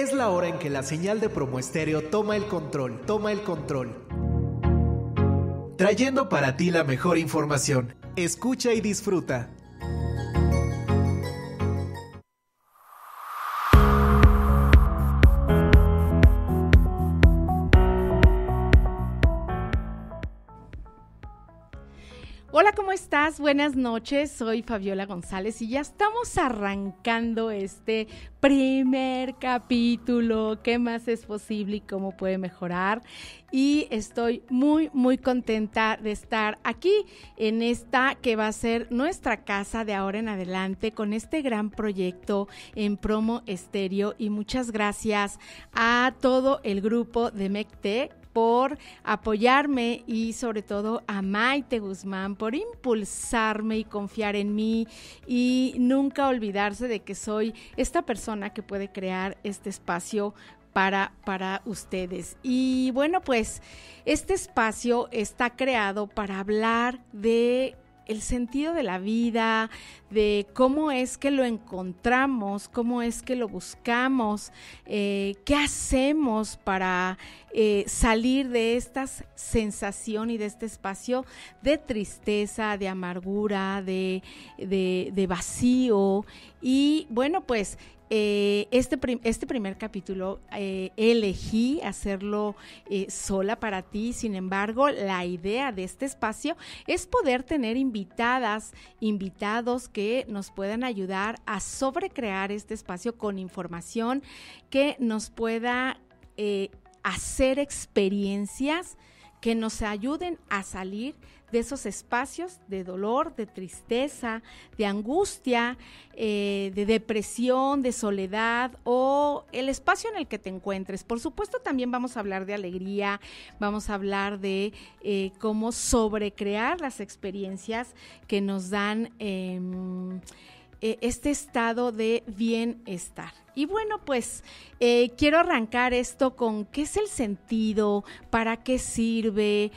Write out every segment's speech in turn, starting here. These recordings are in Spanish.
Es la hora en que la señal de Promo Estéreo toma el control. Trayendo para ti la mejor información. Escucha y disfruta. Hola, ¿cómo estás? Buenas noches, soy Fabiola González y ya estamos arrancando este primer capítulo. ¿Qué más es posible y cómo puede mejorar? Y estoy muy contenta de estar aquí en esta que va a ser nuestra casa de ahora en adelante con este gran proyecto en Promo Estéreo. Y muchas gracias a todo el grupo de MECTEC por apoyarme y sobre todo a Maite Guzmán por impulsarme y confiar en mí y nunca olvidarse de que soy esta persona que puede crear este espacio para ustedes. Y bueno, pues este espacio está creado para hablar de el sentido de la vida, de cómo es que lo encontramos, cómo es que lo buscamos, qué hacemos para salir de esta sensación y de este espacio de tristeza, de amargura, de vacío. Y bueno, pues este primer capítulo elegí hacerlo sola para ti. Sin embargo, la idea de este espacio es poder tener invitados que nos puedan ayudar a sobrecrear este espacio con información que nos pueda hacer experiencias que nos ayuden a salir de esos espacios de dolor, de tristeza, de angustia, de depresión, de soledad o el espacio en el que te encuentres. Por supuesto, también vamos a hablar de alegría, vamos a hablar de cómo sobrecrear las experiencias que nos dan este estado de bienestar. Y bueno, pues quiero arrancar esto con qué es el sentido, para qué sirve,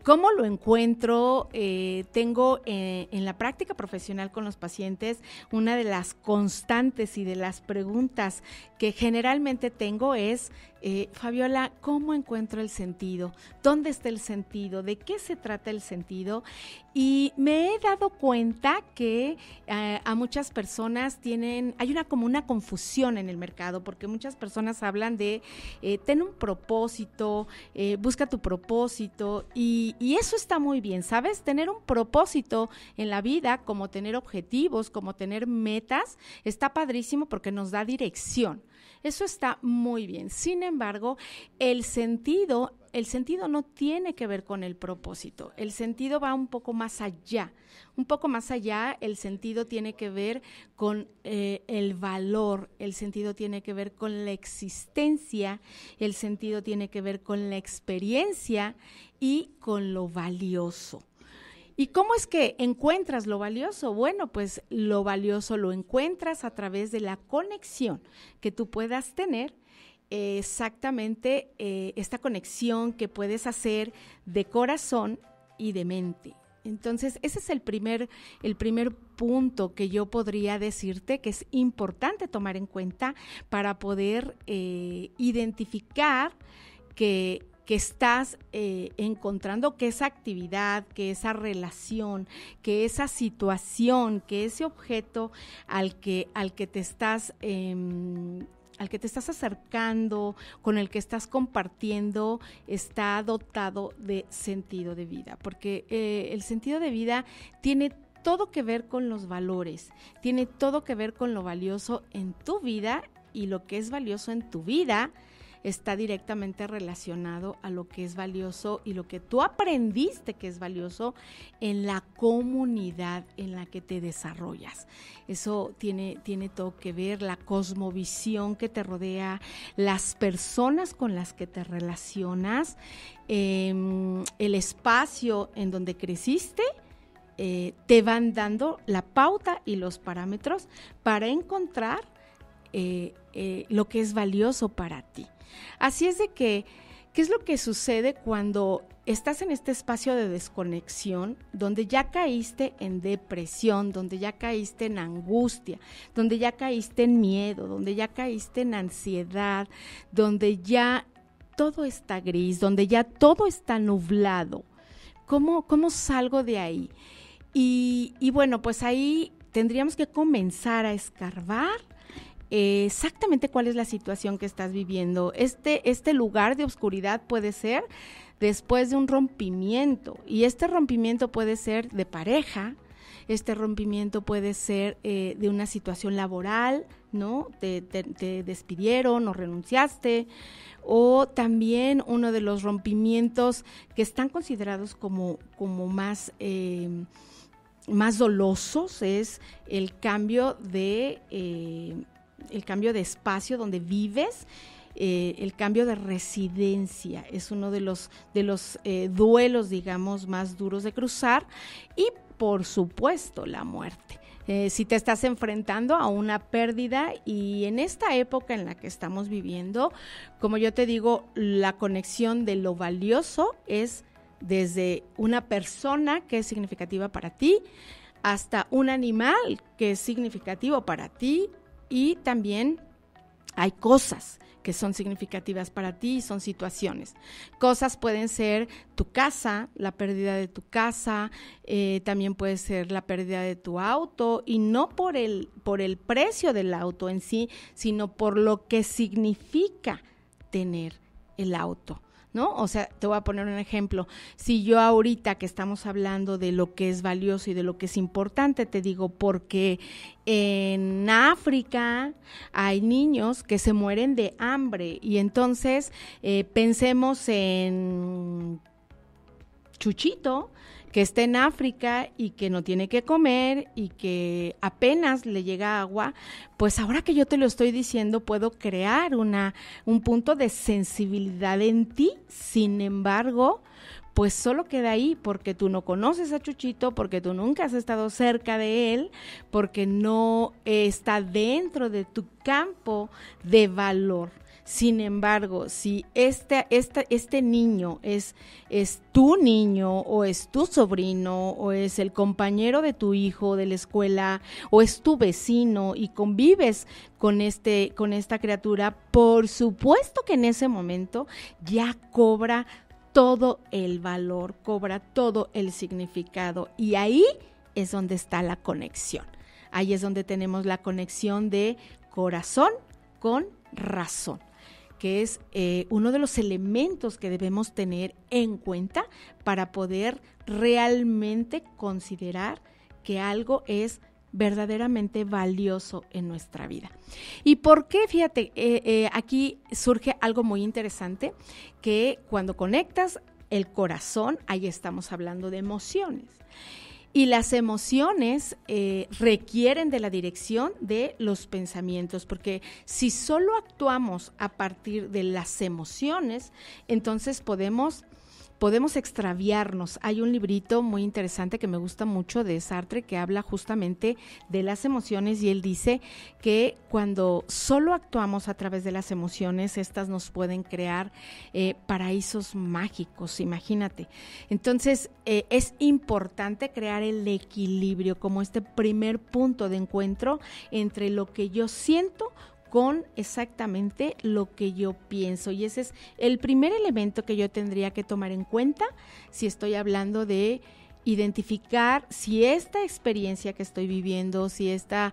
cómo lo encuentro. Tengo en la práctica profesional con los pacientes una de las constantes y de las preguntas que generalmente tengo es, Fabiola, ¿cómo encuentro el sentido? ¿Dónde está el sentido? ¿De qué se trata el sentido? Y me he dado cuenta que a muchas personas hay como una confusión en el mercado, porque muchas personas hablan de ten un propósito, busca tu propósito, y eso está muy bien, ¿sabes? Tener un propósito en la vida, como tener objetivos, como tener metas, está padrísimo porque nos da dirección. Eso está muy bien. Sin embargo, el sentido no tiene que ver con el propósito. El sentido va un poco más allá. El sentido tiene que ver con el valor, el sentido tiene que ver con la existencia, el sentido tiene que ver con la experiencia y con lo valioso. ¿Y cómo es que encuentras lo valioso? Bueno, pues lo valioso lo encuentras a través de la conexión que tú puedas tener, exactamente esta conexión que puedes hacer de corazón y de mente. Entonces, ese es el primer punto que yo podría decirte que es importante tomar en cuenta para poder identificar que estás encontrando, que esa actividad, que esa relación, que esa situación, que ese objeto al que te estás acercando, con el que estás compartiendo, está dotado de sentido de vida, porque el sentido de vida tiene todo que ver con los valores, tiene todo que ver con lo valioso en tu vida, y lo que es valioso en tu vida está directamente relacionado a lo que es valioso y lo que tú aprendiste que es valioso en la comunidad en la que te desarrollas. Eso tiene todo que ver, la cosmovisión que te rodea, las personas con las que te relacionas, el espacio en donde creciste, te van dando la pauta y los parámetros para encontrar lo que es valioso para ti. Así es de que ¿Qué es lo que sucede cuando estás en este espacio de desconexión, donde ya caíste en depresión, donde ya caíste en angustia, donde ya caíste en miedo, donde ya caíste en ansiedad, donde ya todo está gris, donde ya todo está nublado? ¿Cómo salgo de ahí? Y bueno, pues ahí tendríamos que comenzar a escarbar exactamente cuál es la situación que estás viviendo. Este lugar de oscuridad puede ser después de un rompimiento, y este rompimiento puede ser de pareja, este rompimiento puede ser de una situación laboral, ¿no? Te despidieron o renunciaste, o también uno de los rompimientos que están considerados como más dolosos es el cambio de espacio donde vives, el cambio de residencia. Es uno de los duelos, digamos, más duros de cruzar, y por supuesto la muerte. Si te estás enfrentando a una pérdida, y en esta época en la que estamos viviendo, como yo te digo, la conexión de lo valioso es desde una persona que es significativa para ti, hasta un animal que es significativo para ti, y también hay cosas que son significativas para ti, son situaciones. Cosas pueden ser tu casa, la pérdida de tu casa, también puede ser la pérdida de tu auto, y no por el precio del auto en sí, sino por lo que significa tener el auto, ¿no? O sea, te voy a poner un ejemplo. Si yo ahorita que estamos hablando de lo que es valioso y de lo que es importante, te digo, porque en África hay niños que se mueren de hambre, y entonces pensemos en Chuchito, que está en África y que no tiene que comer y que apenas le llega agua. Pues ahora que yo te lo estoy diciendo, puedo crear un punto de sensibilidad en ti. Sin embargo, pues solo queda ahí, porque tú no conoces a Chuchito, porque tú nunca has estado cerca de él, porque no está dentro de tu campo de valor. Sin embargo, si este niño es tu niño, o es tu sobrino, o es el compañero de tu hijo de la escuela, o es tu vecino, y convives con esta criatura, por supuesto que en ese momento ya cobra todo el valor, cobra todo el significado, y ahí es donde está la conexión. Ahí es donde tenemos la conexión de corazón con razón, que es uno de los elementos que debemos tener en cuenta para poder realmente considerar que algo es verdaderamente valioso en nuestra vida. ¿Y por qué? Fíjate, aquí surge algo muy interesante, que cuando conectas el corazón, ahí estamos hablando de emociones. Y las emociones requieren de la dirección de los pensamientos, porque si solo actuamos a partir de las emociones, entonces podemos extraviarnos. Hay un librito muy interesante que me gusta mucho de Sartre, que habla justamente de las emociones, y él dice que cuando solo actuamos a través de las emociones, estas nos pueden crear paraísos mágicos, imagínate. Entonces es importante crear el equilibrio como este primer punto de encuentro entre lo que yo siento con exactamente lo que yo pienso, y ese es el primer elemento que yo tendría que tomar en cuenta si estoy hablando de identificar si esta experiencia que estoy viviendo, si esta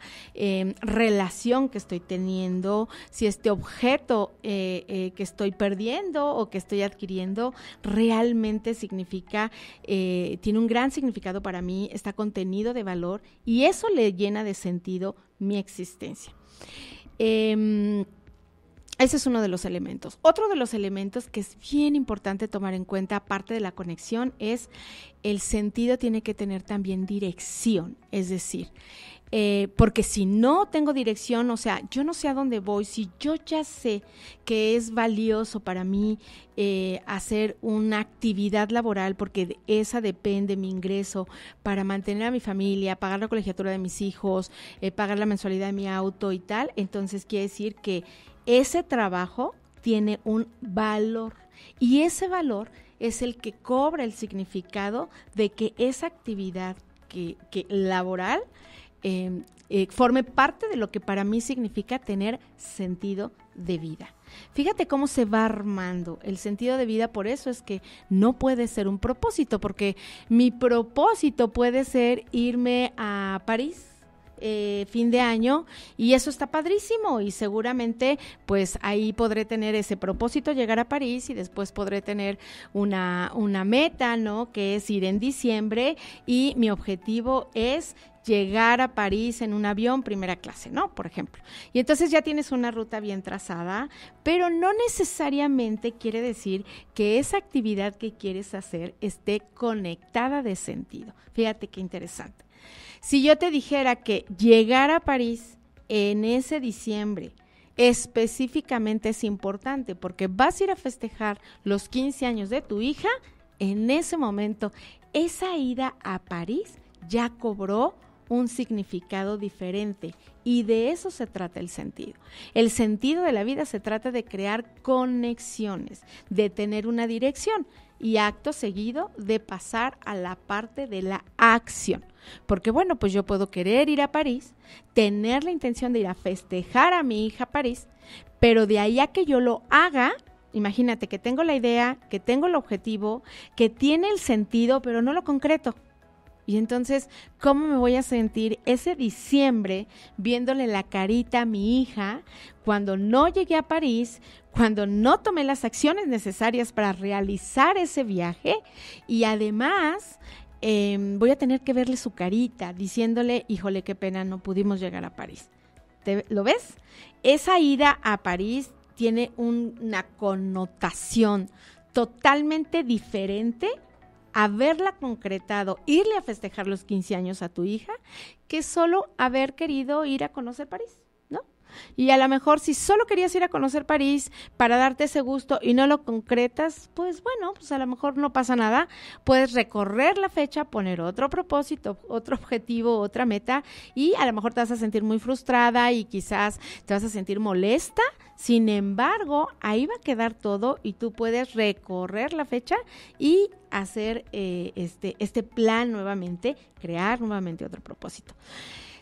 relación que estoy teniendo, si este objeto que estoy perdiendo o que estoy adquiriendo realmente significa, tiene un gran significado para mí, está contenido de valor, y eso le llena de sentido mi existencia. Ese es uno de los elementos. Otro de los elementos que es bien importante tomar en cuenta, aparte de la conexión, es el sentido. Tiene que tener también dirección, es decir, porque si no tengo dirección, o sea, yo no sé a dónde voy. Si yo ya sé que es valioso para mí hacer una actividad laboral, porque de esa depende mi ingreso para mantener a mi familia, pagar la colegiatura de mis hijos, pagar la mensualidad de mi auto y tal, entonces quiere decir que ese trabajo tiene un valor. Y ese valor es el que cobra el significado de que esa actividad que laboral forme parte de lo que para mí significa tener sentido de vida. Fíjate cómo se va armando el sentido de vida. Por eso es que no puede ser un propósito, porque mi propósito puede ser irme a París fin de año, y eso está padrísimo, y seguramente pues ahí podré tener ese propósito, llegar a París, y después podré tener una meta, ¿no? Que es ir en diciembre, y mi objetivo es llegar a París en un avión primera clase, ¿no? Por ejemplo. Y entonces ya tienes una ruta bien trazada, pero no necesariamente quiere decir que esa actividad que quieres hacer esté conectada de sentido. Fíjate qué interesante. Si yo te dijera que llegar a París en ese diciembre específicamente es importante porque vas a ir a festejar los 15 años de tu hija, en ese momento esa ida a París ya cobró un significado diferente, y de eso se trata el sentido. El sentido de la vida se trata de crear conexiones, de tener una dirección y acto seguido de pasar a la parte de la acción. Porque bueno, pues yo puedo querer ir a París, tener la intención de ir a festejar a mi hija a París, pero de ahí a que yo lo haga, imagínate que tengo la idea, que tengo el objetivo, que tiene el sentido, pero no lo concreto. Y entonces, ¿cómo me voy a sentir ese diciembre viéndole la carita a mi hija cuando no llegué a París, cuando no tomé las acciones necesarias para realizar ese viaje? Y además, voy a tener que verle su carita diciéndole, híjole, qué pena, no pudimos llegar a París. ¿Lo ves? Esa ida a París tiene una connotación totalmente diferente haberla concretado, irle a festejar los 15 años a tu hija, que solo haber querido ir a conocer París, ¿no? Y a lo mejor si solo querías ir a conocer París para darte ese gusto y no lo concretas, pues bueno, pues a lo mejor no pasa nada, puedes recorrer la fecha, poner otro propósito, otro objetivo, otra meta, y a lo mejor te vas a sentir muy frustrada y quizás te vas a sentir molesta. Sin embargo, ahí va a quedar todo y tú puedes recorrer la fecha y hacer este plan nuevamente, crear nuevamente otro propósito.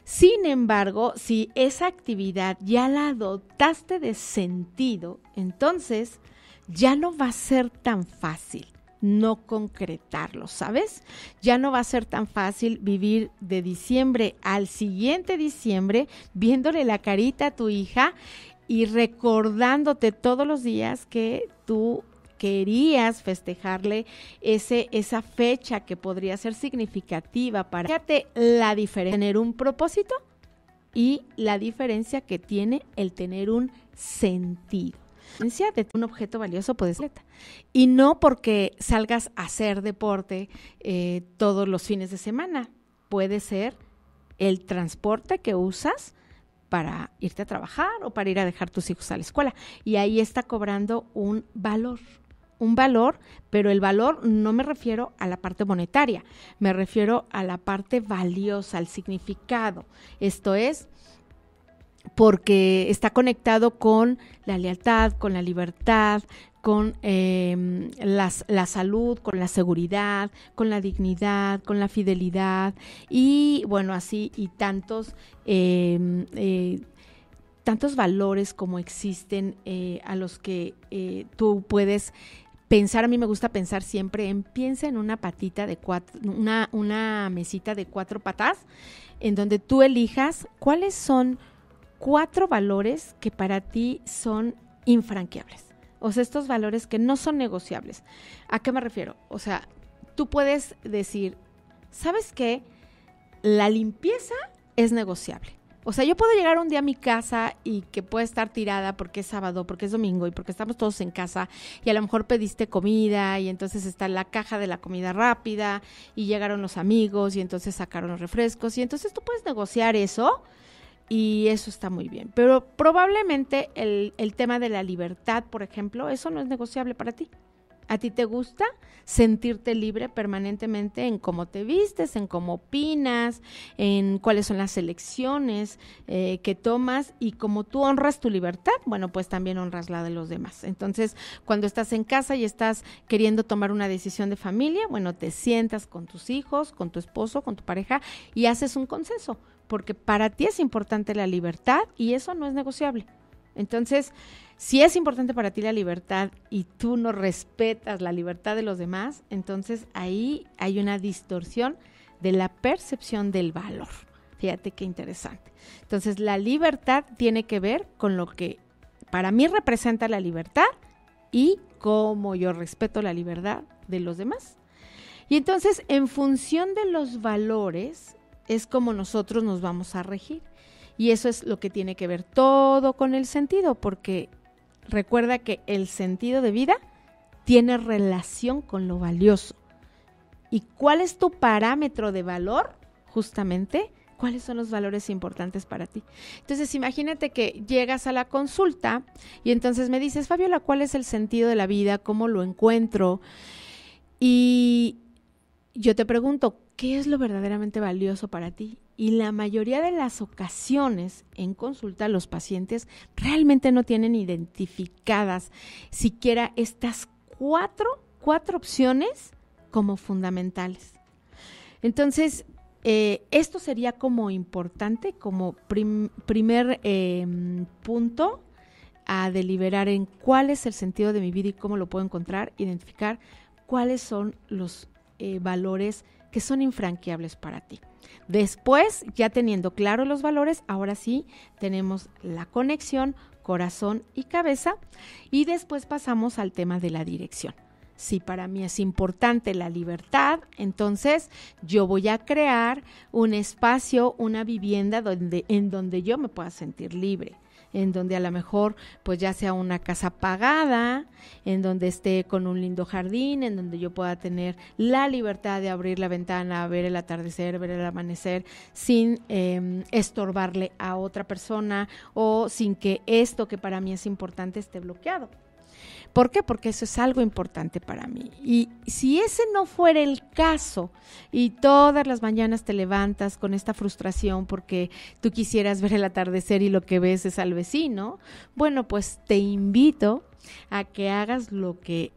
Sin embargo, si esa actividad ya la dotaste de sentido, entonces ya no va a ser tan fácil no concretarlo, ¿sabes? Ya no va a ser tan fácil vivir de diciembre al siguiente diciembre viéndole la carita a tu hija y recordándote todos los días que tú querías festejarle esa fecha que podría ser significativa para... Fíjate la diferencia, tener un propósito y la diferencia que tiene el tener un sentido. De un objeto valioso puede ser, y no porque salgas a hacer deporte todos los fines de semana, puede ser el transporte que usas para irte a trabajar o para ir a dejar tus hijos a la escuela, y ahí está cobrando un valor, pero el valor no me refiero a la parte monetaria, me refiero a la parte valiosa, al significado. Esto es porque está conectado con la lealtad, con la libertad, con la salud, con la seguridad, con la dignidad, con la fidelidad, y bueno, así y tantos valores como existen a los que tú puedes pensar. A mí me gusta pensar siempre piensa en una patita de una mesita de 4 patas, en donde tú elijas cuáles son 4 valores que para ti son infranqueables. O sea, estos valores que no son negociables. ¿A qué me refiero? O sea, tú puedes decir, ¿sabes qué? La limpieza es negociable. O sea, yo puedo llegar un día a mi casa y que puede estar tirada porque es sábado, porque es domingo y porque estamos todos en casa, y a lo mejor pediste comida y entonces está la caja de la comida rápida y llegaron los amigos y entonces sacaron los refrescos, y entonces tú puedes negociar eso. Y eso está muy bien, pero probablemente el tema de la libertad, por ejemplo, eso no es negociable para ti. ¿A ti te gusta sentirte libre permanentemente en cómo te vistes, en cómo opinas, en cuáles son las elecciones que tomas y cómo tú honras tu libertad? Bueno, pues también honras la de los demás. Entonces, cuando estás en casa y estás queriendo tomar una decisión de familia, bueno, te sientas con tus hijos, con tu esposo, con tu pareja y haces un consenso, porque para ti es importante la libertad y eso no es negociable. Entonces, si es importante para ti la libertad y tú no respetas la libertad de los demás, entonces ahí hay una distorsión de la percepción del valor. Fíjate qué interesante. Entonces, la libertad tiene que ver con lo que para mí representa la libertad y cómo yo respeto la libertad de los demás. Y entonces, en función de los valores, es como nosotros nos vamos a regir. Y eso es lo que tiene que ver todo con el sentido, porque recuerda que el sentido de vida tiene relación con lo valioso. ¿Y cuál es tu parámetro de valor? Justamente, ¿cuáles son los valores importantes para ti? Entonces, imagínate que llegas a la consulta y entonces me dices, Fabiola, ¿cuál es el sentido de la vida? ¿Cómo lo encuentro? Y yo te pregunto, ¿qué es lo verdaderamente valioso para ti? Y la mayoría de las ocasiones en consulta los pacientes realmente no tienen identificadas siquiera estas cuatro opciones como fundamentales. Entonces, esto sería como importante, como primer punto a deliberar en cuál es el sentido de mi vida y cómo lo puedo encontrar, identificar cuáles son los valores que son infranqueables para ti. Después, ya teniendo claros los valores, ahora sí tenemos la conexión corazón y cabeza y después pasamos al tema de la dirección. Si para mí es importante la libertad, entonces yo voy a crear un espacio, una vivienda en donde yo me pueda sentir libre, en donde a lo mejor pues ya sea una casa pagada, en donde esté con un lindo jardín, en donde yo pueda tener la libertad de abrir la ventana, ver el atardecer, ver el amanecer, sin estorbarle a otra persona o sin que esto que para mí es importante esté bloqueado. ¿Por qué? Porque eso es algo importante para mí. Y si ese no fuera el caso y todas las mañanas te levantas con esta frustración porque tú quisieras ver el atardecer y lo que ves es al vecino, bueno, pues te invito a que hagas lo que,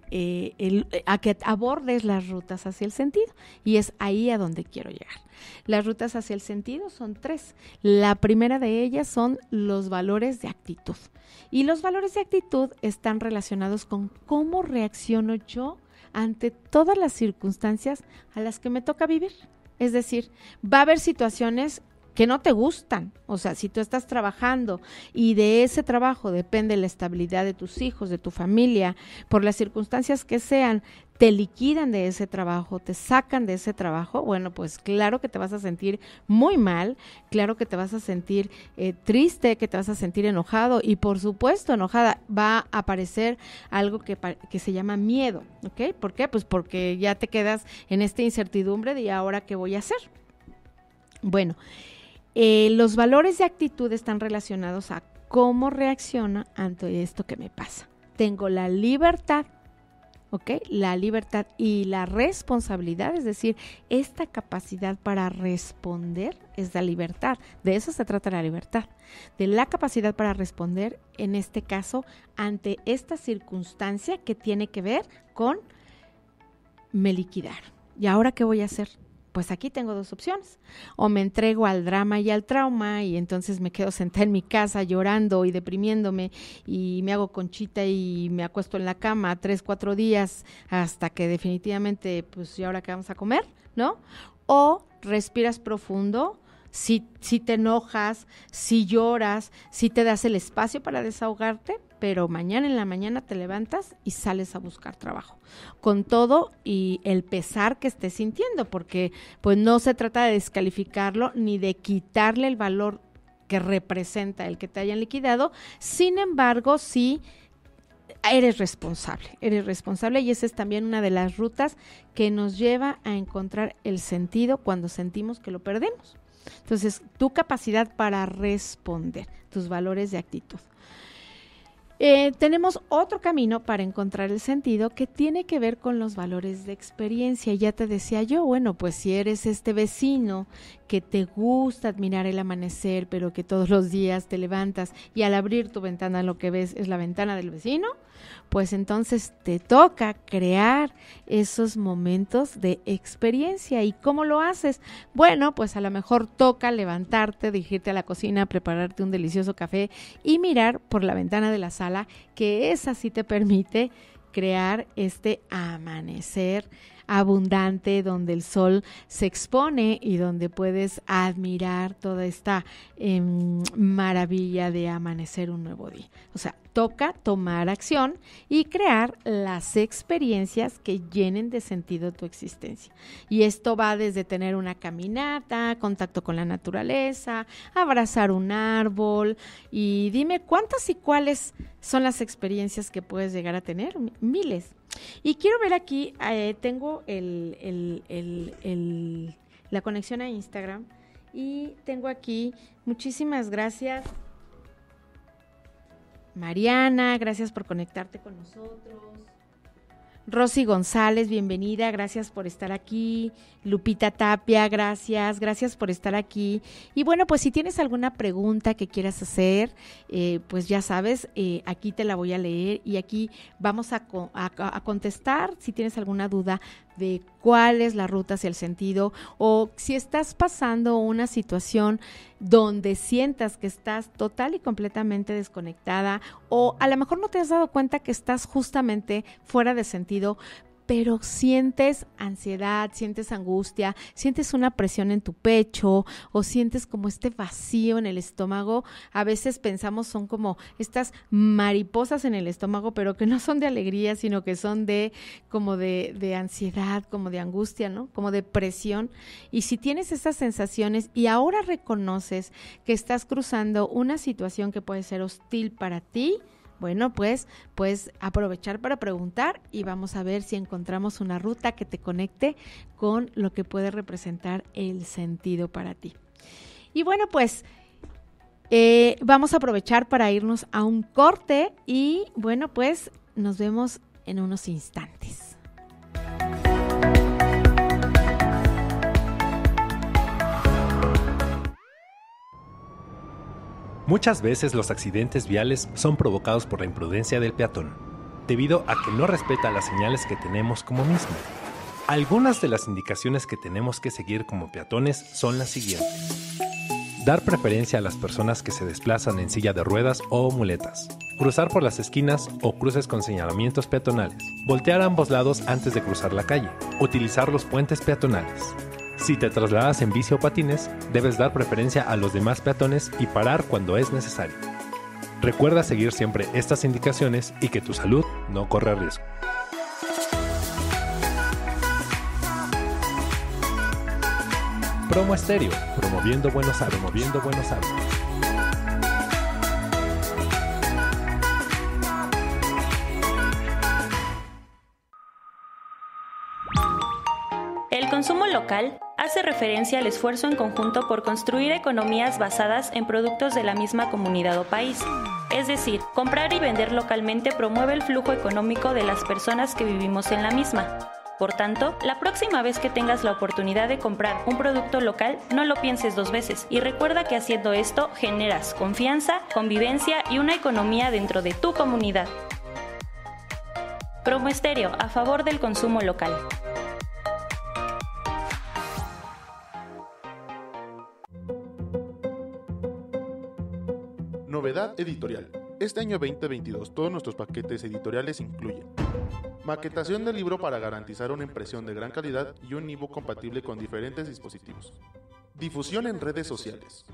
a que abordes las rutas hacia el sentido. Y es ahí a donde quiero llegar. Las rutas hacia el sentido son 3. La primera de ellas son los valores de actitud. Y los valores de actitud están relacionados con cómo reacciono yo ante todas las circunstancias a las que me toca vivir. Es decir, va a haber situaciones que no te gustan. O sea, si tú estás trabajando y de ese trabajo depende la estabilidad de tus hijos, de tu familia, por las circunstancias que sean, te liquidan de ese trabajo, te sacan de ese trabajo, bueno, pues claro que te vas a sentir muy mal, claro que te vas a sentir triste, que te vas a sentir enojado y por supuesto enojada va a aparecer algo que se llama miedo, ¿ok? ¿Por qué? Pues porque ya te quedas en esta incertidumbre de ¿y ahora qué voy a hacer? Bueno, los valores de actitud están relacionados a cómo reacciona ante esto que me pasa. Tengo la libertad, ¿ok? La libertad y la responsabilidad, es decir, esta capacidad para responder es la libertad. De eso se trata la libertad, de la capacidad para responder, en este caso, ante esta circunstancia que tiene que ver con me liquidaron. ¿Y ahora qué voy a hacer? Pues aquí tengo 2 opciones, o me entrego al drama y al trauma y entonces me quedo sentada en mi casa llorando y deprimiéndome y me hago conchita y me acuesto en la cama 3, 4 días hasta que definitivamente, pues, ¿y ahora qué vamos a comer? ¿No? O respiras profundo, si te enojas, si lloras, si te das el espacio para desahogarte, pero mañana en la mañana te levantas y sales a buscar trabajo, con todo y el pesar que estés sintiendo, porque pues no se trata de descalificarlo ni de quitarle el valor que representa el que te hayan liquidado, sin embargo, sí eres responsable y esa es también una de las rutas que nos lleva a encontrar el sentido cuando sentimos que lo perdemos. Entonces, tu capacidad para responder, tus valores de actitud. Tenemos otro camino para encontrar el sentido que tiene que ver con los valores de experiencia. Ya te decía yo, bueno, pues si eres este vecino que te gusta admirar el amanecer, pero que todos los días te levantas y al abrir tu ventana lo que ves es la ventana del vecino, pues entonces te toca crear esos momentos de experiencia. ¿Y cómo lo haces? Bueno, pues a lo mejor toca levantarte, dirigirte a la cocina, prepararte un delicioso café y mirar por la ventana de la sala, que esa sí te permite crear este amanecer abundante donde el sol se expone y donde puedes admirar toda esta maravilla de amanecer un nuevo día. O sea, toca tomar acción y crear las experiencias que llenen de sentido tu existencia. Y esto va desde tener una caminata, contacto con la naturaleza, abrazar un árbol. Y dime, ¿cuántas y cuáles son las experiencias que puedes llegar a tener? Miles. Y quiero ver aquí, tengo la conexión a Instagram y tengo aquí, muchísimas gracias Mariana, gracias por conectarte con nosotros. Rosy González, bienvenida, gracias por estar aquí. Lupita Tapia, gracias por estar aquí. Y bueno, pues si tienes alguna pregunta que quieras hacer, pues ya sabes, aquí te la voy a leer y aquí vamos a contestar si tienes alguna duda de cuál es la ruta hacia el sentido, o si estás pasando una situación donde sientas que estás total y completamente desconectada, o a lo mejor no te has dado cuenta que estás justamente fuera de sentido, pero sientes ansiedad, sientes angustia, sientes una presión en tu pecho o sientes como este vacío en el estómago. A veces pensamos son como estas mariposas en el estómago, pero que no son de alegría, sino que son de ansiedad, como de angustia, ¿no? Como de presión. Y si tienes esas sensaciones y ahora reconoces que estás cruzando una situación que puede ser hostil para ti, bueno, pues puedes aprovechar para preguntar y vamos a ver si encontramos una ruta que te conecte con lo que puede representar el sentido para ti. Y bueno, pues vamos a aprovechar para irnos a un corte y bueno, pues nos vemos en unos instantes. Muchas veces los accidentes viales son provocados por la imprudencia del peatón, debido a que no respeta las señales que tenemos como mismo. Algunas de las indicaciones que tenemos que seguir como peatones son las siguientes. Dar preferencia a las personas que se desplazan en silla de ruedas o muletas. Cruzar por las esquinas o cruces con señalamientos peatonales. Voltear a ambos lados antes de cruzar la calle. Utilizar los puentes peatonales. Si te trasladas en bici o patines, debes dar preferencia a los demás peatones y parar cuando es necesario. Recuerda seguir siempre estas indicaciones y que tu salud no corre riesgo. Promo Estéreo, promoviendo buenos hábitos. El consumo local hace referencia al esfuerzo en conjunto por construir economías basadas en productos de la misma comunidad o país. Es decir, comprar y vender localmente promueve el flujo económico de las personas que vivimos en la misma. Por tanto, la próxima vez que tengas la oportunidad de comprar un producto local, no lo pienses dos veces y recuerda que haciendo esto generas confianza, convivencia y una economía dentro de tu comunidad. Promo Estéreo, a favor del consumo local. Novedad editorial. Este año 2022 todos nuestros paquetes editoriales incluyen maquetación del libro para garantizar una impresión de gran calidad y un ebook compatible con diferentes dispositivos. Difusión en redes sociales.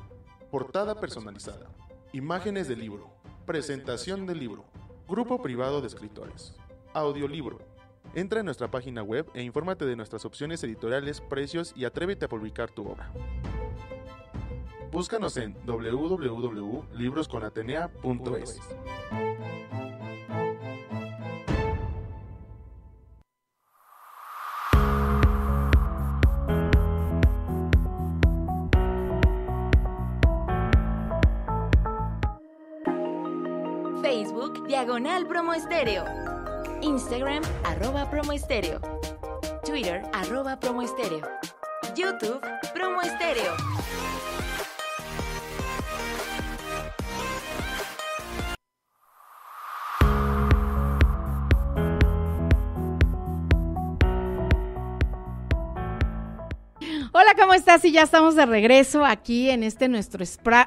Portada personalizada. Imágenes del libro. Presentación del libro. Grupo privado de escritores. Audiolibro. Entra en nuestra página web e infórmate de nuestras opciones editoriales, precios y atrévete a publicar tu obra. Búscanos en www.librosconatenea.es. Facebook, /Promoestéreo. Instagram, @Promoestéreo. Twitter, @Promoestéreo. YouTube, Promoestéreo. Hola, ¿cómo estás? Y ya estamos de regreso aquí en nuestro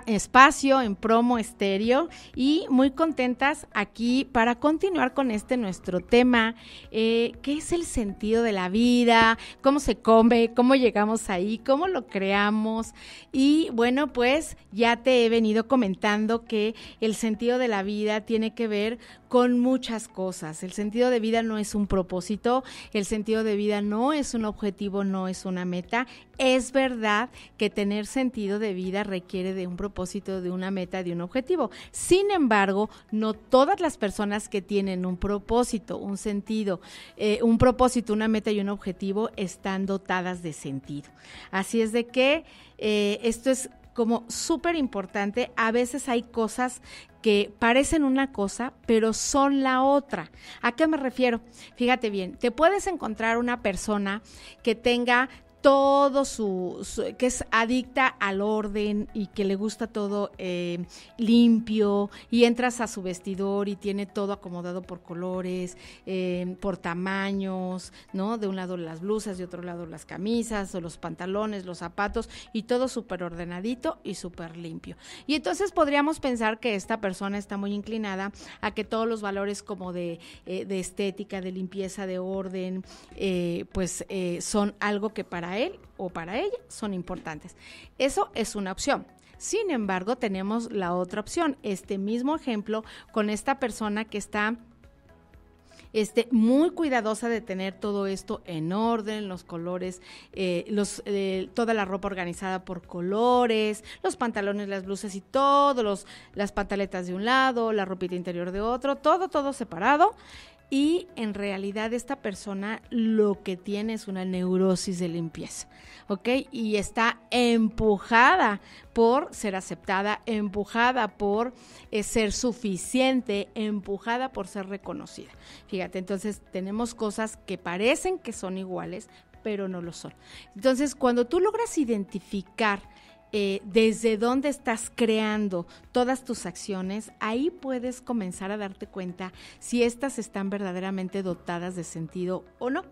espacio en Promo Estéreo y muy contentas aquí para continuar con nuestro tema, ¿qué es el sentido de la vida? ¿Cómo se come? ¿Cómo llegamos ahí? ¿Cómo lo creamos? Y bueno, pues ya te he venido comentando que el sentido de la vida tiene que ver con muchas cosas. El sentido de vida no es un propósito, el sentido de vida no es un objetivo, no es una meta. Es verdad que tener sentido de vida requiere de un propósito, de una meta, de un objetivo. Sin embargo, no todas las personas que tienen un propósito, un sentido, una meta y un objetivo están dotadas de sentido. Así es de que esto es como súper importante. A veces hay cosas que parecen una cosa, pero son la otra. ¿A qué me refiero? Fíjate bien, te puedes encontrar una persona que tenga todo que es adicta al orden y que le gusta todo limpio, y entras a su vestidor y tiene todo acomodado por colores, por tamaños, ¿no? De un lado las blusas, de otro lado las camisas o los pantalones, los zapatos, y todo súper ordenadito y súper limpio. Y entonces podríamos pensar que esta persona está muy inclinada a que todos los valores como de estética, de limpieza, de orden, son algo que para él o para ella son importantes. Eso es una opción. Sin embargo, tenemos la otra opción. Este mismo ejemplo con esta persona que está muy cuidadosa de tener todo esto en orden, los colores, toda la ropa organizada por colores, los pantalones, las blusas y las pantaletas de un lado, la ropita interior de otro, todo separado. Y en realidad esta persona lo que tiene es una neurosis de limpieza, ¿ok? Y está empujada por ser aceptada, empujada por ser suficiente, empujada por ser reconocida. Fíjate, entonces tenemos cosas que parecen que son iguales, pero no lo son. Entonces, cuando tú logras identificar desde dónde estás creando todas tus acciones, ahí puedes comenzar a darte cuenta si estas están verdaderamente dotadas de sentido o no.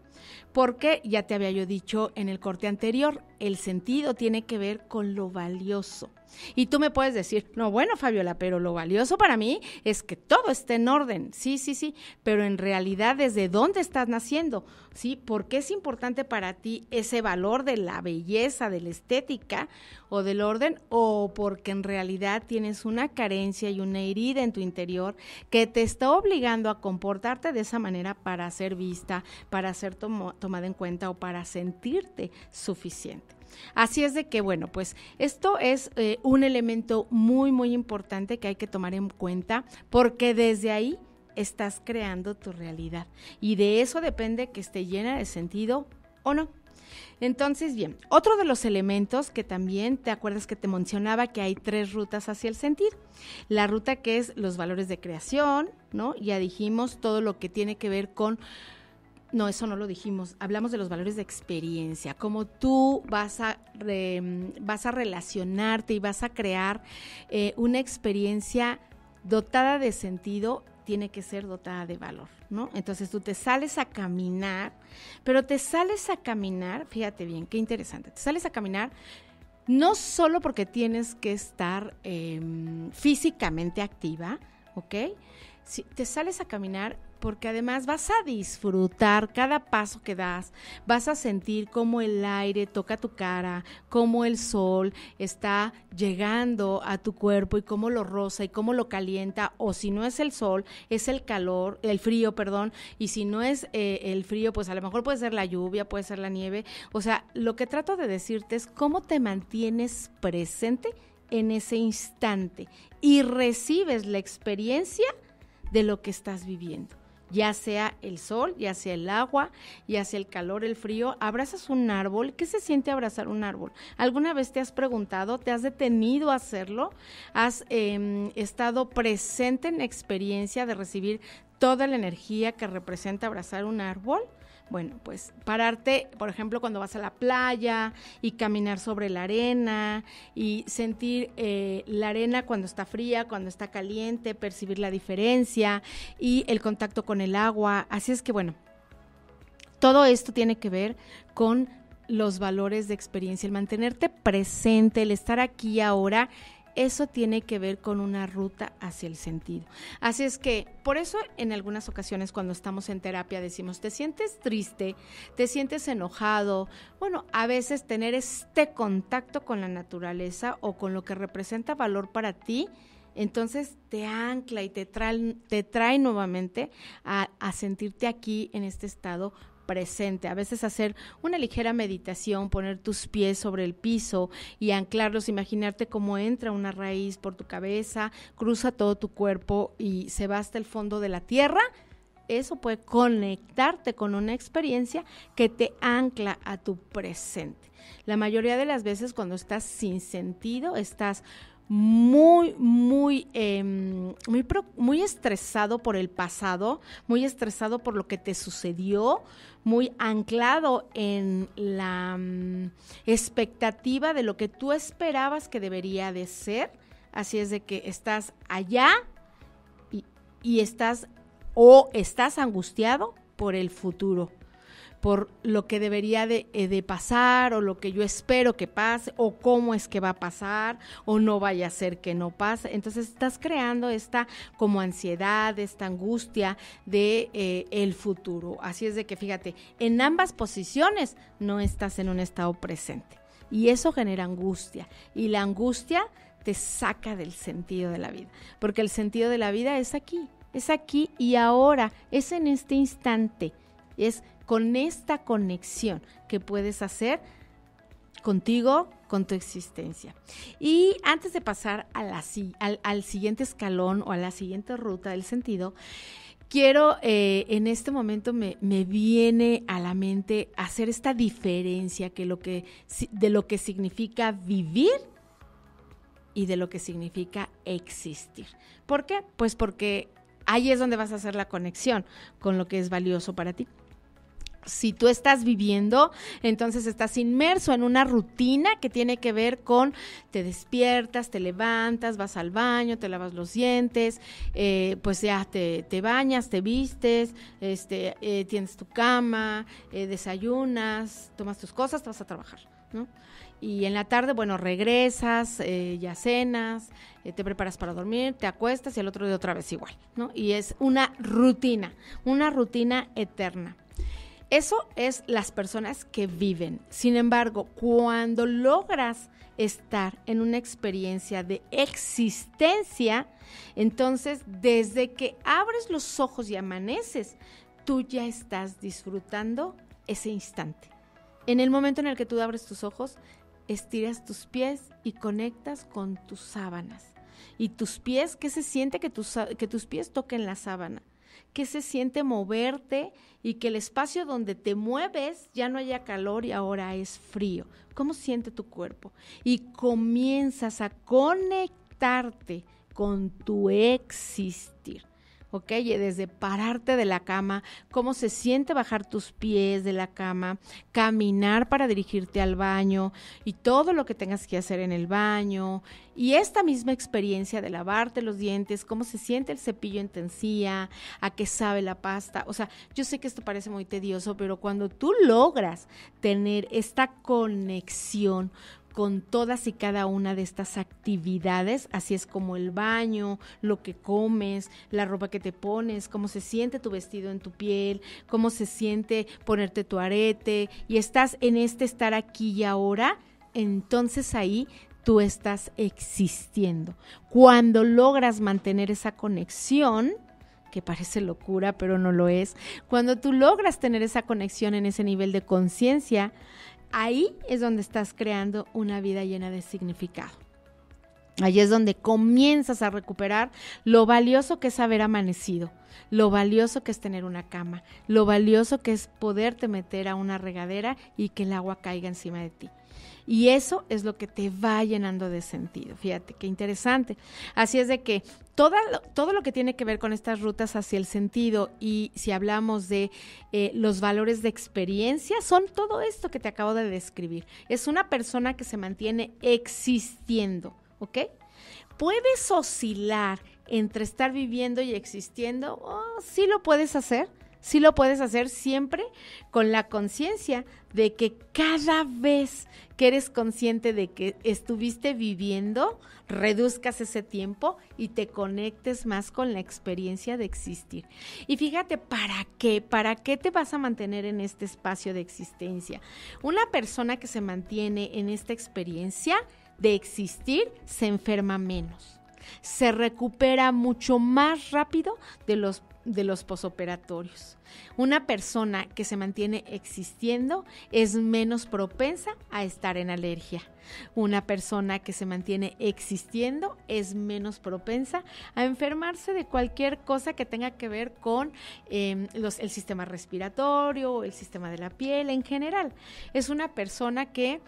Porque ya te había yo dicho en el corte anterior, el sentido tiene que ver con lo valioso. Y tú me puedes decir, no, bueno, Fabiola, pero lo valioso para mí es que todo esté en orden. Sí, pero en realidad, ¿desde dónde estás naciendo? ¿Sí? ¿Por qué es importante para ti ese valor de la belleza, de la estética o del orden? ¿O porque en realidad tienes una carencia y una herida en tu interior que te está obligando a comportarte de esa manera para ser vista, para ser tomada en cuenta o para sentirte suficiente? Así es de que, bueno, pues esto es un elemento muy, muy importante que hay que tomar en cuenta, porque desde ahí estás creando tu realidad y de eso depende que esté llena de sentido o no. Entonces, bien, otro de los elementos que también te acuerdas que te mencionaba que hay 3 rutas hacia el sentido. La ruta que es los valores de creación, ¿no? Ya dijimos todo lo que tiene que ver con... No, eso no lo dijimos. Hablamos de los valores de experiencia, cómo tú vas a relacionarte y vas a crear una experiencia dotada de sentido, tiene que ser dotada de valor, ¿no? Entonces tú te sales a caminar, pero te sales a caminar, fíjate bien, qué interesante, te sales a caminar no solo porque tienes que estar físicamente activa, ¿ok? Si te sales a caminar porque además vas a disfrutar cada paso que das, vas a sentir cómo el aire toca tu cara, cómo el sol está llegando a tu cuerpo y cómo lo roza y cómo lo calienta, o si no es el sol, es el frío, y si no es el frío, pues a lo mejor puede ser la lluvia, puede ser la nieve. O sea, lo que trato de decirte es cómo te mantienes presente en ese instante y recibes la experiencia de lo que estás viviendo. ya sea el sol, ya sea el agua, ya sea el calor, el frío. Abrazas un árbol. ¿Qué se siente abrazar un árbol? ¿Alguna vez te has preguntado? ¿Te has detenido a hacerlo? ¿Has estado presente en la experiencia de recibir toda la energía que representa abrazar un árbol? Bueno, pues pararte, por ejemplo, cuando vas a la playa y caminar sobre la arena y sentir la arena cuando está fría, cuando está caliente, percibir la diferencia y el contacto con el agua. Así es que, bueno, todo esto tiene que ver con los valores de experiencia, el mantenerte presente, el estar aquí y ahora. Eso tiene que ver con una ruta hacia el sentido. Así es que, por eso en algunas ocasiones cuando estamos en terapia decimos, ¿te sientes triste? ¿Te sientes enojado? Bueno, a veces tener este contacto con la naturaleza o con lo que representa valor para ti, entonces te ancla y te trae nuevamente a sentirte aquí en este estado presente. A veces hacer una ligera meditación, poner tus pies sobre el piso y anclarlos, imaginarte cómo entra una raíz por tu cabeza, cruza todo tu cuerpo y se va hasta el fondo de la tierra. Eso puede conectarte con una experiencia que te ancla a tu presente. La mayoría de las veces cuando estás sin sentido, estás muy estresado por el pasado, muy estresado por lo que te sucedió, muy anclado en la expectativa de lo que tú esperabas que debería de ser. Así es de que estás allá y estás angustiado por el futuro, por lo que debería de pasar o lo que yo espero que pase o cómo es que va a pasar o no vaya a ser que no pase. Entonces estás creando esta como ansiedad, esta angustia de el futuro. Así es de que fíjate, en ambas posiciones no estás en un estado presente y eso genera angustia y la angustia te saca del sentido de la vida, porque el sentido de la vida es aquí y ahora, es en este instante, es con esta conexión que puedes hacer contigo, con tu existencia. Y antes de pasar al siguiente escalón o a la siguiente ruta del sentido, quiero, en este momento me viene a la mente hacer esta diferencia de lo que significa vivir y de lo que significa existir. ¿Por qué? Pues porque ahí es donde vas a hacer la conexión con lo que es valioso para ti. Si tú estás viviendo, entonces estás inmerso en una rutina que tiene que ver con te despiertas, te levantas, vas al baño, te lavas los dientes, pues ya te bañas, te vistes, tienes tu cama, desayunas, tomas tus cosas, te vas a trabajar, ¿no? Y en la tarde, bueno, regresas, ya cenas, te preparas para dormir, te acuestas y al otro día otra vez igual, ¿no? Y es una rutina eterna. Eso es las personas que viven. Sin embargo, cuando logras estar en una experiencia de existencia, entonces desde que abres los ojos y amaneces, tú ya estás disfrutando ese instante. En el momento en el que tú abres tus ojos, estiras tus pies y conectas con tus sábanas. Y tus pies, ¿qué se siente que tus pies toquen la sábana? ¿Qué se siente moverte y que el espacio donde te mueves ya no haya calor y ahora es frío? ¿Cómo siente tu cuerpo? Y comienzas a conectarte con tu existir. ¿Ok? Y desde pararte de la cama, cómo se siente bajar tus pies de la cama, caminar para dirigirte al baño y todo lo que tengas que hacer en el baño. Y esta misma experiencia de lavarte los dientes, cómo se siente el cepillo en tu encía, a qué sabe la pasta. O sea, yo sé que esto parece muy tedioso, pero cuando tú logras tener esta conexión con todas y cada una de estas actividades, así es como el baño, lo que comes, la ropa que te pones, cómo se siente tu vestido en tu piel, cómo se siente ponerte tu arete, y estás en este estar aquí y ahora, entonces ahí tú estás existiendo. Cuando logras mantener esa conexión, que parece locura, pero no lo es, cuando tú logras tener esa conexión en ese nivel de conciencia, ahí es donde estás creando una vida llena de significado. Ahí es donde comienzas a recuperar lo valioso que es haber amanecido, lo valioso que es tener una cama, lo valioso que es poderte meter a una regadera y que el agua caiga encima de ti. Y eso es lo que te va llenando de sentido. Fíjate, qué interesante. Así es de que todo lo que tiene que ver con estas rutas hacia el sentido, y si hablamos de los valores de experiencia, son todo esto que te acabo de describir. Es una persona que se mantiene existiendo, ¿ok? ¿Puedes oscilar entre estar viviendo y existiendo? Oh, sí lo puedes hacer. Sí lo puedes hacer siempre con la conciencia de que cada vez que eres consciente de que estuviste viviendo, reduzcas ese tiempo y te conectes más con la experiencia de existir. Y fíjate, ¿para qué? ¿Para qué te vas a mantener en este espacio de existencia? Una persona que se mantiene en esta experiencia de existir se enferma menos, se recupera mucho más rápido de los posoperatorios. Una persona que se mantiene existiendo es menos propensa a estar en alergia. Una persona que se mantiene existiendo es menos propensa a enfermarse de cualquier cosa que tenga que ver con el sistema respiratorio o el sistema de la piel en general. Es una persona que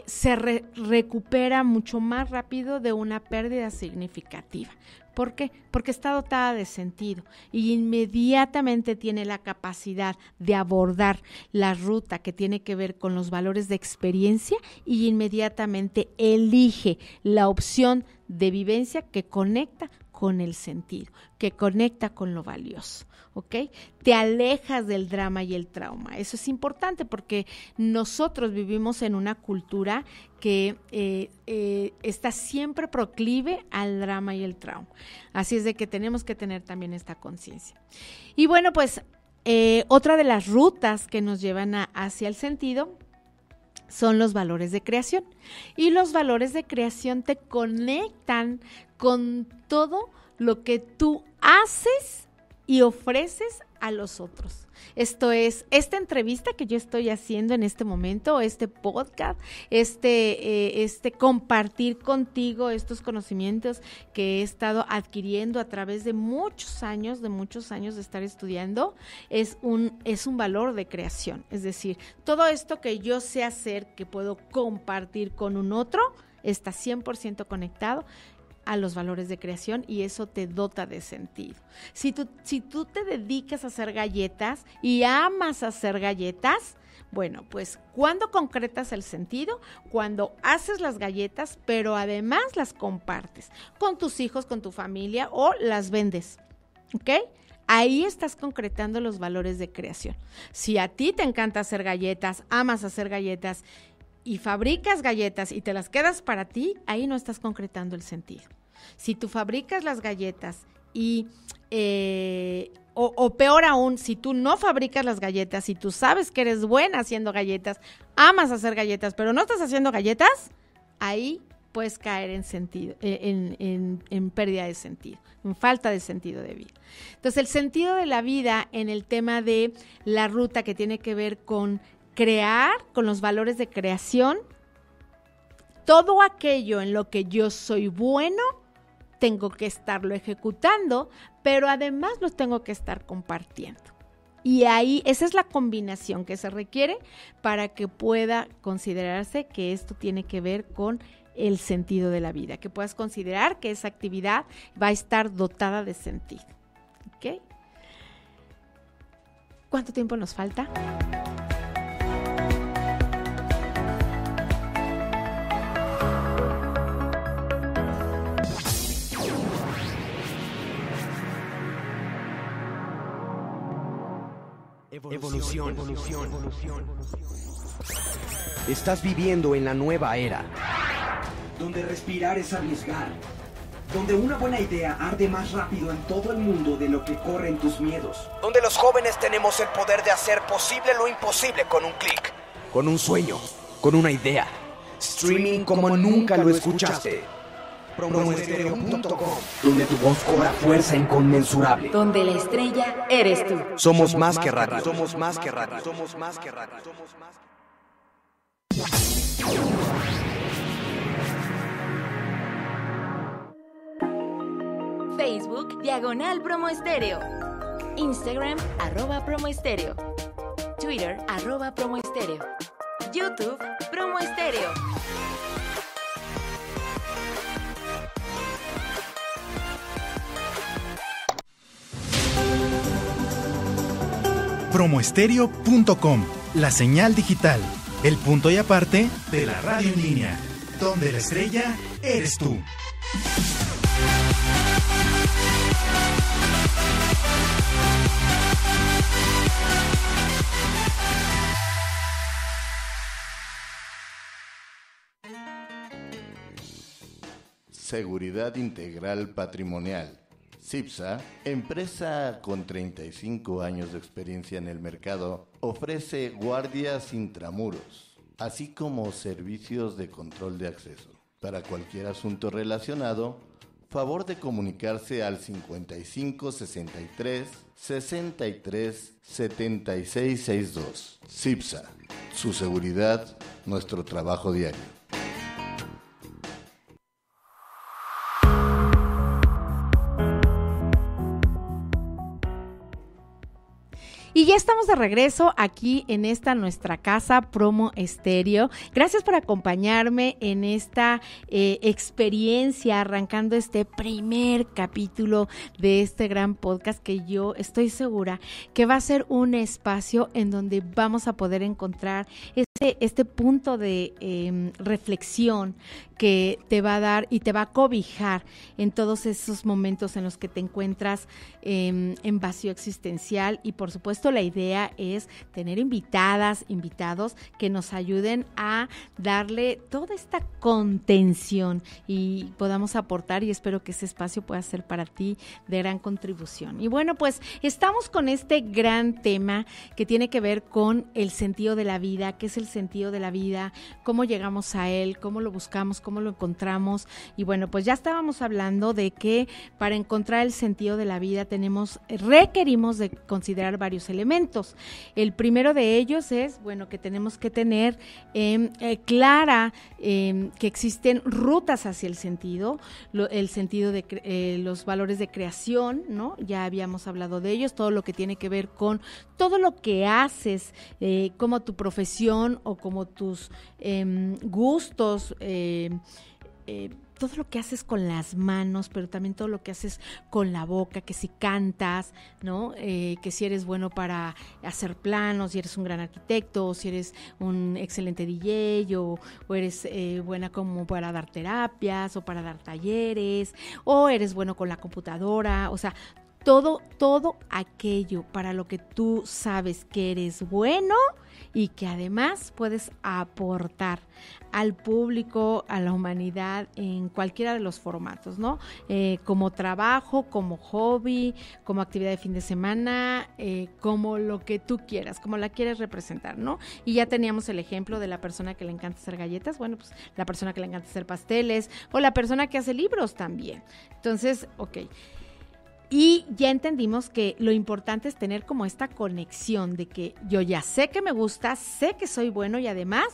se recupera mucho más rápido de una pérdida significativa. ¿Por qué? Porque está dotada de sentido y inmediatamente tiene la capacidad de abordar la ruta que tiene que ver con los valores de experiencia y inmediatamente elige la opción de vivencia que conecta con el sentido, que conecta con lo valioso, ¿ok? Te alejas del drama y el trauma. Eso es importante porque nosotros vivimos en una cultura que está siempre proclive al drama y el trauma. Así es de que tenemos que tener también esta conciencia. Y bueno, pues otra de las rutas que nos llevan hacia el sentido son los valores de creación. Y los valores de creación te conectan con todo lo que tú haces y ofreces a los otros. Esto es, esta entrevista que yo estoy haciendo en este momento, este podcast, este compartir contigo estos conocimientos que he estado adquiriendo a través de muchos años de estar estudiando, es un valor de creación. Es decir, todo esto que yo sé hacer, que puedo compartir con un otro, está 100% conectado a los valores de creación y eso te dota de sentido. Si tú te dedicas a hacer galletas y amas hacer galletas, bueno, pues ¿cuándo concretas el sentido? Cuando haces las galletas, pero además las compartes con tus hijos, con tu familia o las vendes, ¿ok? Ahí estás concretando los valores de creación. Si a ti te encanta hacer galletas, amas hacer galletas y fabricas galletas y te las quedas para ti, ahí no estás concretando el sentido. Si tú fabricas las galletas y, o peor aún, si tú no fabricas las galletas y tú sabes que eres buena haciendo galletas, amas hacer galletas, pero no estás haciendo galletas, ahí puedes caer en sentido, en pérdida de sentido, en falta de sentido de vida. Entonces, el sentido de la vida en el tema de la ruta que tiene que ver con crear, con los valores de creación, todo aquello en lo que yo soy bueno, tengo que estarlo ejecutando, pero además lo tengo que estar compartiendo. Y ahí, esa es la combinación que se requiere para que pueda considerarse que esto tiene que ver con el sentido de la vida, que puedas considerar que esa actividad va a estar dotada de sentido. ¿Ok? ¿Cuánto tiempo nos falta? Evolución. Estás viviendo en la nueva era, donde respirar es arriesgar, donde una buena idea arde más rápido en todo el mundo de lo que corren tus miedos, donde los jóvenes tenemos el poder de hacer posible lo imposible con un clic, con un sueño, con una idea. Streaming como nunca lo escuchaste. Promoestereo.com, donde tu voz cobra fuerza inconmensurable. Donde la estrella eres tú. Somos más que radio. Somos más que radio. Somos más que radio. Somos más. Facebook, /Promoestéreo. Instagram, @Promoestéreo. Twitter, @Promoestéreo. YouTube, Promoestéreo. Promoestereo.com, la señal digital, el punto y aparte de la radio en línea, donde la estrella eres tú. Seguridad Integral Patrimonial. CIPSA, empresa con 35 años de experiencia en el mercado, ofrece guardias intramuros, así como servicios de control de acceso. Para cualquier asunto relacionado, favor de comunicarse al 55 63 63 76 62. CIPSA, su seguridad, nuestro trabajo diario. Y ya estamos de regreso aquí en esta nuestra casa Promo Estéreo. Gracias por acompañarme en esta experiencia, arrancando este primer capítulo de este gran podcast que yo estoy segura que va a ser un espacio en donde vamos a poder encontrar este punto de reflexión que te va a dar y te va a cobijar en todos esos momentos en los que te encuentras en vacío existencial. Y por supuesto la idea es tener invitados que nos ayuden a darle toda esta contención y podamos aportar, y espero que ese espacio pueda ser para ti de gran contribución. Y bueno, pues estamos con este gran tema que tiene que ver con el sentido de la vida. ¿Qué es el sentido de la vida? ¿Cómo llegamos a él? ¿Cómo lo buscamos? ¿Cómo lo encontramos? Y bueno, pues ya estábamos hablando de que para encontrar el sentido de la vida requerimos de considerar varios elementos. El primero de ellos es, bueno, que tenemos que tener clara que existen rutas hacia el sentido de los valores de creación, ¿no? Ya habíamos hablado de ellos, todo lo que tiene que ver con todo lo que haces, como tu profesión o como tus gustos, todo lo que haces con las manos, pero también todo lo que haces con la boca, que si cantas, ¿no? Que si eres bueno para hacer planos, si eres un gran arquitecto, o si eres un excelente DJ, o eres buena como para dar terapias, o para dar talleres, o eres bueno con la computadora, o sea, todo aquello para lo que tú sabes que eres bueno y que además puedes aportar al público, a la humanidad en cualquiera de los formatos, ¿no? Como trabajo, como hobby, como actividad de fin de semana, como lo que tú quieras, como la quieres representar, ¿no? Y ya teníamos el ejemplo de la persona que le encanta hacer galletas, bueno, pues la persona que le encanta hacer pasteles, o la persona que hace libros también. Entonces, ok. Y ya entendimos que lo importante es tener como esta conexión de que yo ya sé que me gusta, sé que soy bueno y además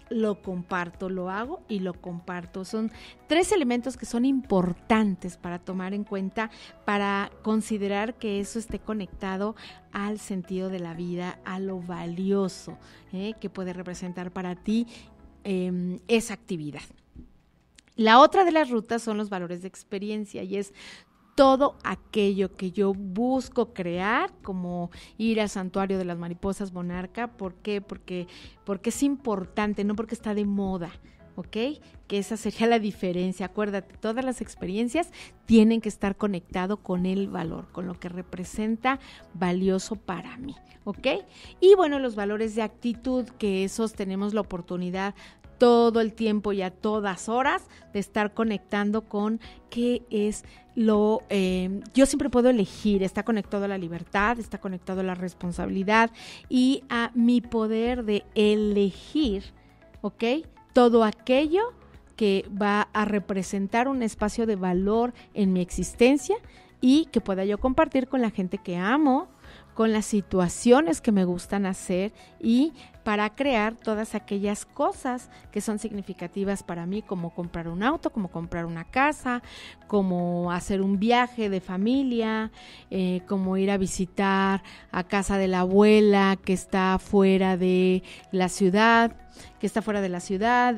lo comparto, lo hago y lo comparto. Son 3 elementos que son importantes para tomar en cuenta, para considerar que eso esté conectado al sentido de la vida, a lo valioso que puede representar para ti esa actividad. La otra de las rutas son los valores de experiencia y es todo aquello que yo busco crear, como ir al santuario de las mariposas monarca. ¿Por qué? Porque es importante, no porque está de moda, ¿ok? Que esa sería la diferencia. Acuérdate, todas las experiencias tienen que estar conectado con el valor, con lo que representa valioso para mí, ¿ok? Y bueno, los valores de actitud, que esos tenemos la oportunidad todo el tiempo y a todas horas de estar conectando con qué es lo, yo siempre puedo elegir, está conectado a la libertad, está conectado a la responsabilidad y a mi poder de elegir, ¿ok? Todo aquello que va a representar un espacio de valor en mi existencia y que pueda yo compartir con la gente que amo, con las situaciones que me gustan hacer y para crear todas aquellas cosas que son significativas para mí, como comprar un auto, como comprar una casa, como hacer un viaje de familia, como ir a visitar a casa de la abuela que está fuera de la ciudad,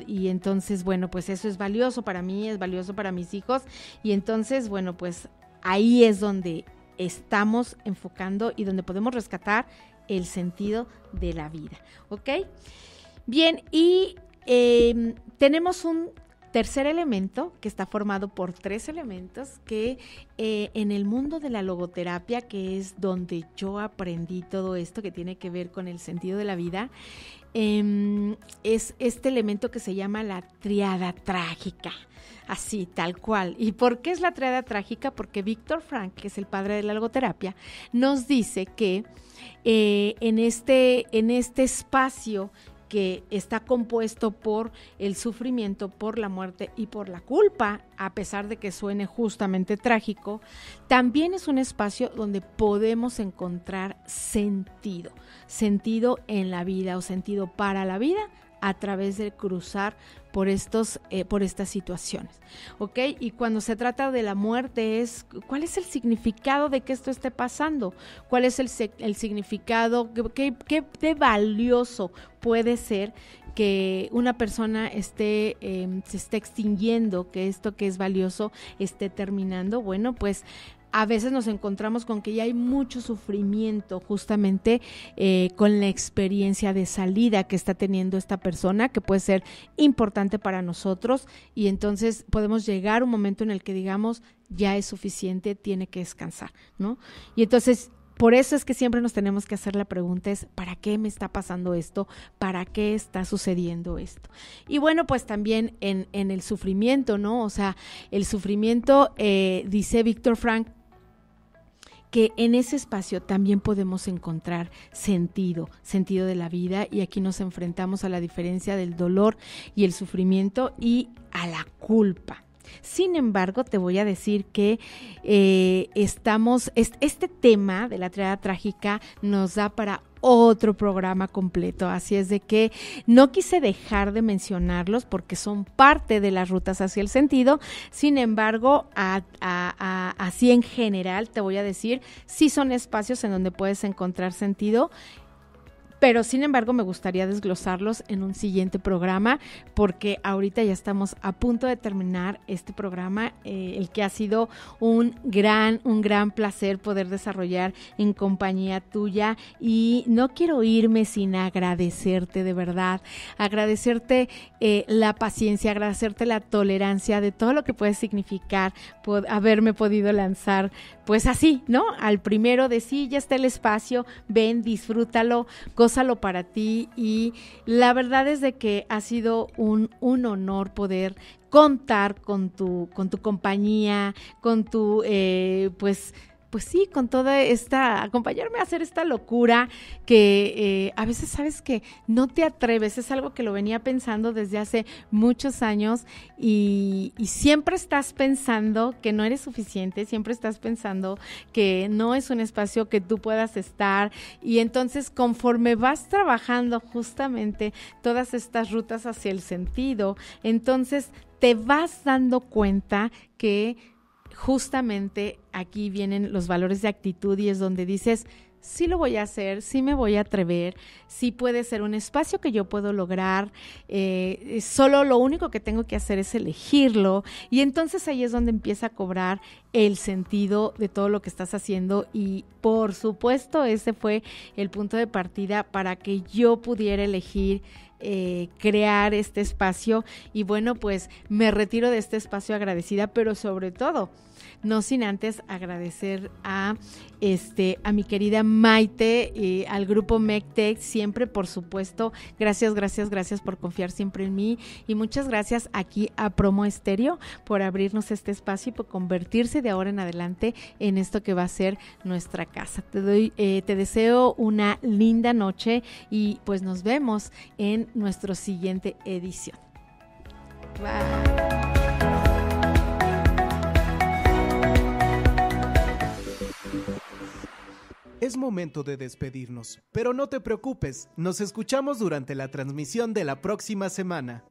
y entonces, bueno, pues eso es valioso para mí, es valioso para mis hijos, y entonces, bueno, pues ahí es donde estamos enfocando y donde podemos rescatar el sentido de la vida, ¿ok? Bien, y tenemos un tercer elemento que está formado por 3 elementos que en el mundo de la logoterapia, que es donde yo aprendí todo esto que tiene que ver con el sentido de la vida, es este elemento que se llama la tríada trágica. Así, tal cual. ¿Y por qué es la tríada trágica? Porque Viktor Frankl, que es el padre de la logoterapia, nos dice que en este espacio que está compuesto por el sufrimiento, por la muerte y por la culpa, a pesar de que suene justamente trágico, también es un espacio donde podemos encontrar sentido en la vida o sentido para la vida a través de cruzar por estas situaciones, ¿ok? Y cuando se trata de la muerte ¿cuál es el significado de que esto esté pasando? ¿Cuál es el significado? ¿Qué de valioso puede ser que una persona se esté extinguiendo, que esto que es valioso esté terminando? Bueno, pues a veces nos encontramos con que ya hay mucho sufrimiento justamente con la experiencia de salida que está teniendo esta persona, que puede ser importante para nosotros, y entonces podemos llegar a un momento en el que digamos, ya es suficiente, tiene que descansar, ¿no? Y entonces, por eso es que siempre nos tenemos que hacer la pregunta ¿para qué me está pasando esto? ¿Para qué está sucediendo esto? Y bueno, pues también en el sufrimiento, ¿no? O sea, el sufrimiento, dice Viktor Frankl, que en ese espacio también podemos encontrar sentido de la vida, y aquí nos enfrentamos a la diferencia del dolor y el sufrimiento y a la culpa. Sin embargo, te voy a decir que este tema de la tríada trágica nos da para otro programa completo, así es de que no quise dejar de mencionarlos porque son parte de las rutas hacia el sentido. Sin embargo, así en general te voy a decir, sí son espacios en donde puedes encontrar sentido, pero sin embargo me gustaría desglosarlos en un siguiente programa, porque ahorita ya estamos a punto de terminar este programa, el que ha sido un gran placer poder desarrollar en compañía tuya, y no quiero irme sin agradecerte, de verdad, agradecerte la paciencia, agradecerte la tolerancia de todo lo que puede significar haberme podido lanzar, pues así, ¿no? Al primero de sí, ya está el espacio, ven, disfrútalo, gózalo para ti, y la verdad es de que ha sido un honor poder contar con tu compañía, con tu pues sí, con toda acompañarme a hacer esta locura que a veces sabes que no te atreves, es algo que lo venía pensando desde hace muchos años, y siempre estás pensando que no eres suficiente, siempre estás pensando que no es un espacio que tú puedas estar, y entonces conforme vas trabajando justamente todas estas rutas hacia el sentido, entonces te vas dando cuenta que justamente aquí vienen los valores de actitud, y es donde dices, sí lo voy a hacer, sí me voy a atrever, sí puede ser un espacio que yo puedo lograr, solo lo único que tengo que hacer es elegirlo, y entonces ahí es donde empieza a cobrar el sentido de todo lo que estás haciendo, y por supuesto ese fue el punto de partida para que yo pudiera elegir crear este espacio. Y bueno, pues me retiro de este espacio agradecida, pero sobre todo no sin antes agradecer a mi querida Maite, al grupo MECTEC, siempre, por supuesto, gracias por confiar siempre en mí, y muchas gracias aquí a Promo Estéreo por abrirnos este espacio y por convertirse de ahora en adelante en esto que va a ser nuestra casa. Te deseo una linda noche, y pues nos vemos en nuestra siguiente edición. Bye. Es momento de despedirnos, pero no te preocupes, nos escuchamos durante la transmisión de la próxima semana.